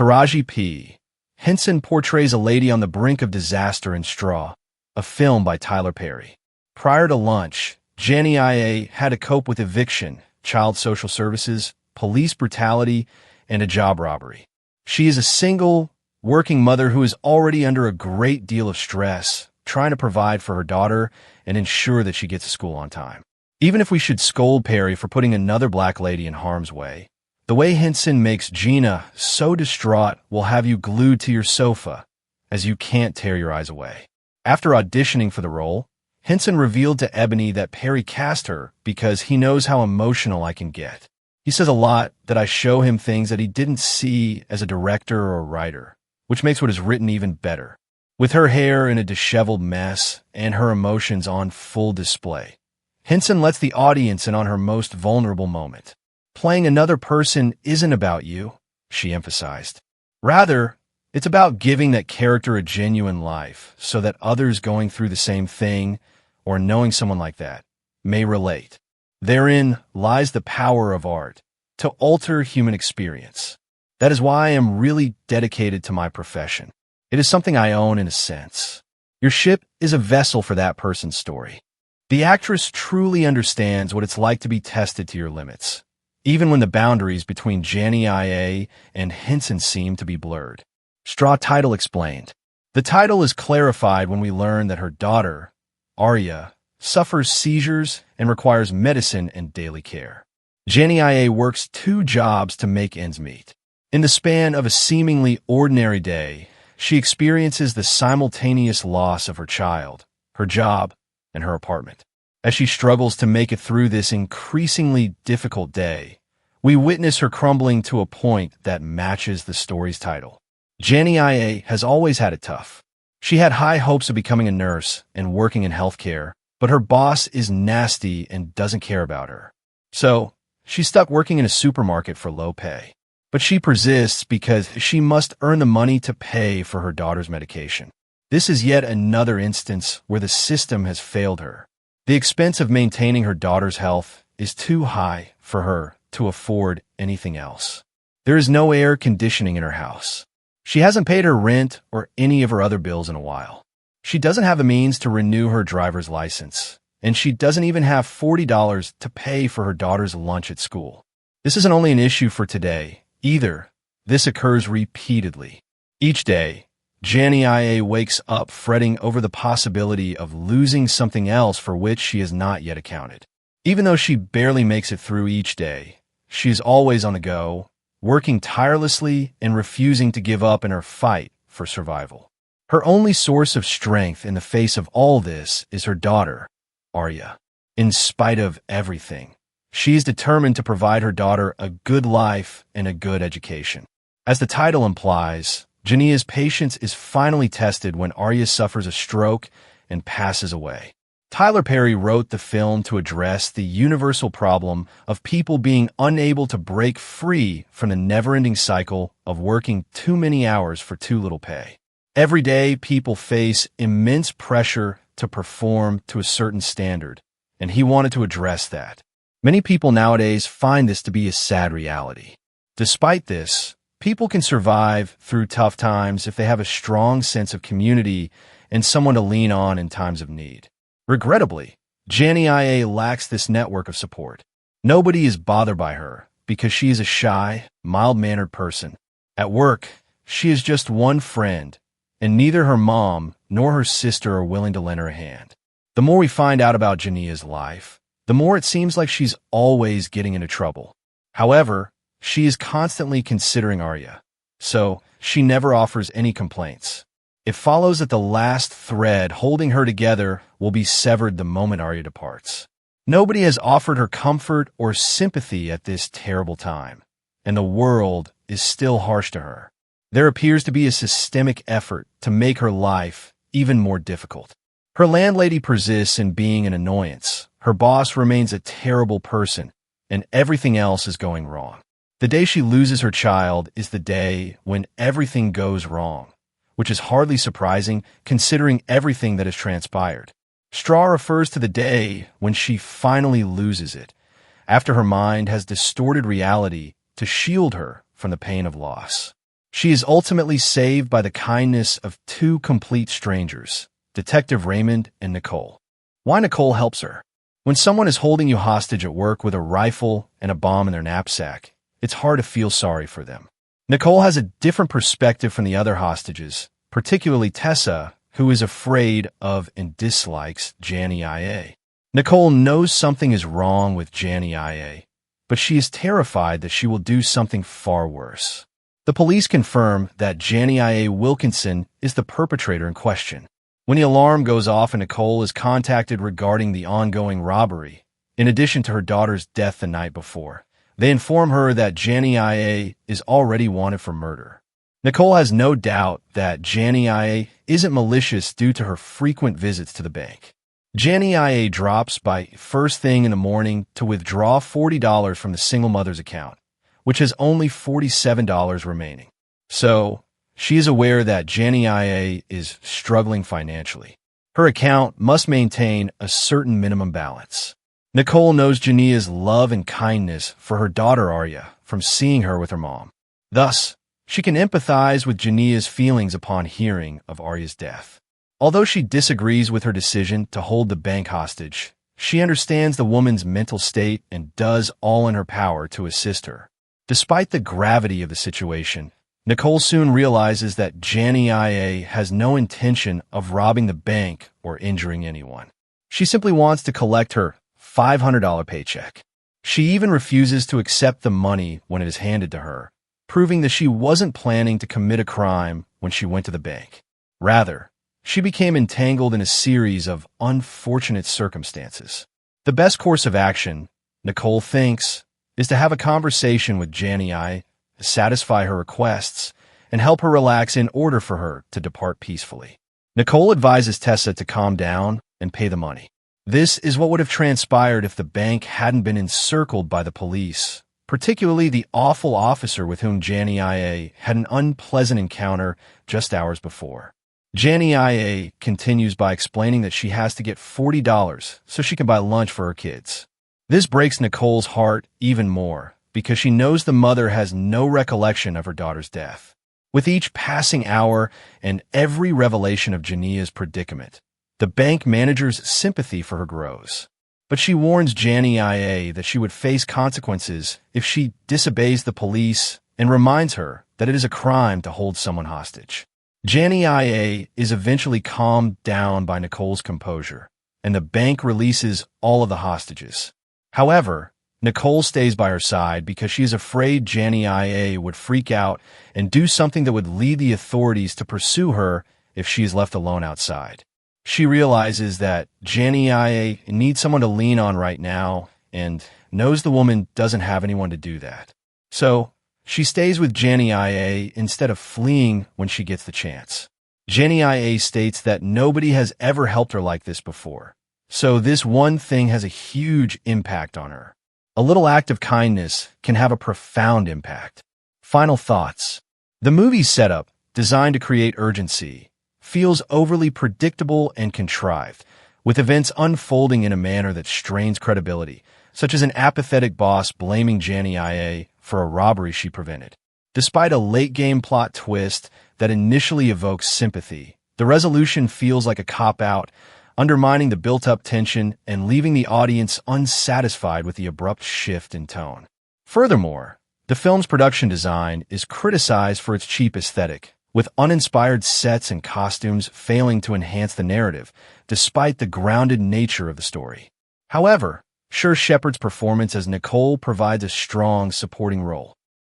Taraji P. Henson portrays a lady on the brink of disaster in Straw, a film by Tyler Perry. Prior to lunch, Janiyah had to cope with eviction, child social services, police brutality, and a job robbery. She is a single, working mother who is already under a great deal of stress, trying to provide for her daughter and ensure that she gets to school on time. Even if we should scold Perry for putting another black lady in harm's way, the way Henson makes Jayinah so distraught will have you glued to your sofa, as you can't tear your eyes away. After auditioning for the role, Henson revealed to Ebony that Perry cast her because he knows how emotional I can get. He says a lot that I show him things that he didn't see as a director or a writer, which makes what is written even better. With her hair in a disheveled mess and her emotions on full display, Henson lets the audience in on her most vulnerable moment. Playing another person isn't about you, she emphasized. Rather, it's about giving that character a genuine life so that others going through the same thing or knowing someone like that may relate. Therein lies the power of art, to alter human experience. That is why I am really dedicated to my profession. It is something I own in a sense. Your ship is a vessel for that person's story. The actress truly understands what it's like to be tested to your limits, even when the boundaries between Janiyah and Henson seem to be blurred. Straw title explained. The title is clarified when we learn that her daughter, Arya, suffers seizures and requires medicine and daily care. Janiyah works 2 jobs to make ends meet. In the span of a seemingly ordinary day, she experiences the simultaneous loss of her child, her job, and her apartment. As she struggles to make it through this increasingly difficult day, we witness her crumbling to a point that matches the story's title. Janiyah has always had it tough. She had high hopes of becoming a nurse and working in healthcare, but her boss is nasty and doesn't care about her. So, she's stuck working in a supermarket for low pay. But she persists because she must earn the money to pay for her daughter's medication. This is yet another instance where the system has failed her. The expense of maintaining her daughter's health is too high for her to afford anything else. There is no air conditioning in her house. She hasn't paid her rent or any of her other bills in a while. She doesn't have the means to renew her driver's license, and she doesn't even have $40 to pay for her daughter's lunch at school. This isn't only an issue for today, either. This occurs repeatedly. Each day, Janiyah wakes up fretting over the possibility of losing something else for which she has not yet accounted. Even though she barely makes it through each day, she is always on the go, working tirelessly and refusing to give up in her fight for survival. Her only source of strength in the face of all this is her daughter, Arya. In spite of everything, she is determined to provide her daughter a good life and a good education. As the title implies, Janiyah's patience is finally tested when Arya suffers a stroke and passes away. Tyler Perry wrote the film to address the universal problem of people being unable to break free from the never-ending cycle of working too many hours for too little pay. Every day, people face immense pressure to perform to a certain standard, and he wanted to address that. Many people nowadays find this to be a sad reality. Despite this, people can survive through tough times if they have a strong sense of community and someone to lean on in times of need. Regrettably, Janiyah lacks this network of support. Nobody is bothered by her because she is a shy, mild-mannered person. At work, she is just one friend, and neither her mom nor her sister are willing to lend her a hand. The more we find out about Janiyah's life, the more it seems like she's always getting into trouble. However, she is constantly considering Arya, so she never offers any complaints. It follows that the last thread holding her together will be severed the moment Arya departs. Nobody has offered her comfort or sympathy at this terrible time, and the world is still harsh to her. There appears to be a systemic effort to make her life even more difficult. Her landlady persists in being an annoyance. Her boss remains a terrible person, and everything else is going wrong. The day she loses her child is the day when everything goes wrong, which is hardly surprising considering everything that has transpired. Straw refers to the day when she finally loses it, after her mind has distorted reality to shield her from the pain of loss. She is ultimately saved by the kindness of two complete strangers, Detective Raymond and Nicole. Why Nicole helps her? When someone is holding you hostage at work with a rifle and a bomb in their knapsack, it's hard to feel sorry for them. Nicole has a different perspective from the other hostages, particularly Tessa, who is afraid of and dislikes Janiyah. Nicole knows something is wrong with Janiyah, but she is terrified that she will do something far worse. The police confirm that Janiyah Wilkinson is the perpetrator in question. When the alarm goes off and Nicole is contacted regarding the ongoing robbery, in addition to her daughter's death the night before, they inform her that Janiyah is already wanted for murder. Nicole has no doubt that Janiyah isn't malicious due to her frequent visits to the bank. Janiyah drops by first thing in the morning to withdraw $40 from the single mother's account, which has only $47 remaining. So, she is aware that Janiyah is struggling financially. Her account must maintain a certain minimum balance. Nicole knows Janiyah's love and kindness for her daughter Arya from seeing her with her mom. Thus, she can empathize with Janiyah's feelings upon hearing of Arya's death. Although she disagrees with her decision to hold the bank hostage, she understands the woman's mental state and does all in her power to assist her. Despite the gravity of the situation, Nicole soon realizes that Janiyah has no intention of robbing the bank or injuring anyone. She simply wants to collect her $500 paycheck. She even refuses to accept the money when it is handed to her, proving that she wasn't planning to commit a crime when she went to the bank. Rather, she became entangled in a series of unfortunate circumstances. The best course of action, Nicole thinks, is to have a conversation with Janiyah, satisfy her requests, and help her relax in order for her to depart peacefully. Nicole advises Tessa to calm down and pay the money. This is what would have transpired if the bank hadn't been encircled by the police, particularly the awful officer with whom Janiyah had an unpleasant encounter just hours before. Janiyah continues by explaining that she has to get $40 so she can buy lunch for her kids. This breaks Nicole's heart even more, because she knows the mother has no recollection of her daughter's death. With each passing hour and every revelation of Janiyah's predicament, the bank manager's sympathy for her grows. But she warns Janiyah that she would face consequences if she disobeys the police and reminds her that it is a crime to hold someone hostage. Janiyah is eventually calmed down by Nicole's composure, and the bank releases all of the hostages. However, Nicole stays by her side because she is afraid Janiyah would freak out and do something that would lead the authorities to pursue her if she is left alone outside. She realizes that Janiyah needs someone to lean on right now and knows the woman doesn't have anyone to do that. So, she stays with Janiyah instead of fleeing when she gets the chance. Janiyah states that nobody has ever helped her like this before, so this one thing has a huge impact on her. A little act of kindness can have a profound impact. Final thoughts. The movie's setup, designed to create urgency, feels overly predictable and contrived, with events unfolding in a manner that strains credibility, such as an apathetic boss blaming Janiyah for a robbery she prevented. Despite a late-game plot twist that initially evokes sympathy, the resolution feels like a cop-out, undermining the built-up tension and leaving the audience unsatisfied with the abrupt shift in tone. Furthermore, the film's production design is criticized for its cheap aesthetic, with uninspired sets and costumes failing to enhance the narrative, despite the grounded nature of the story. However, Sher Shepard's performance as Nicole provides a strong supporting role.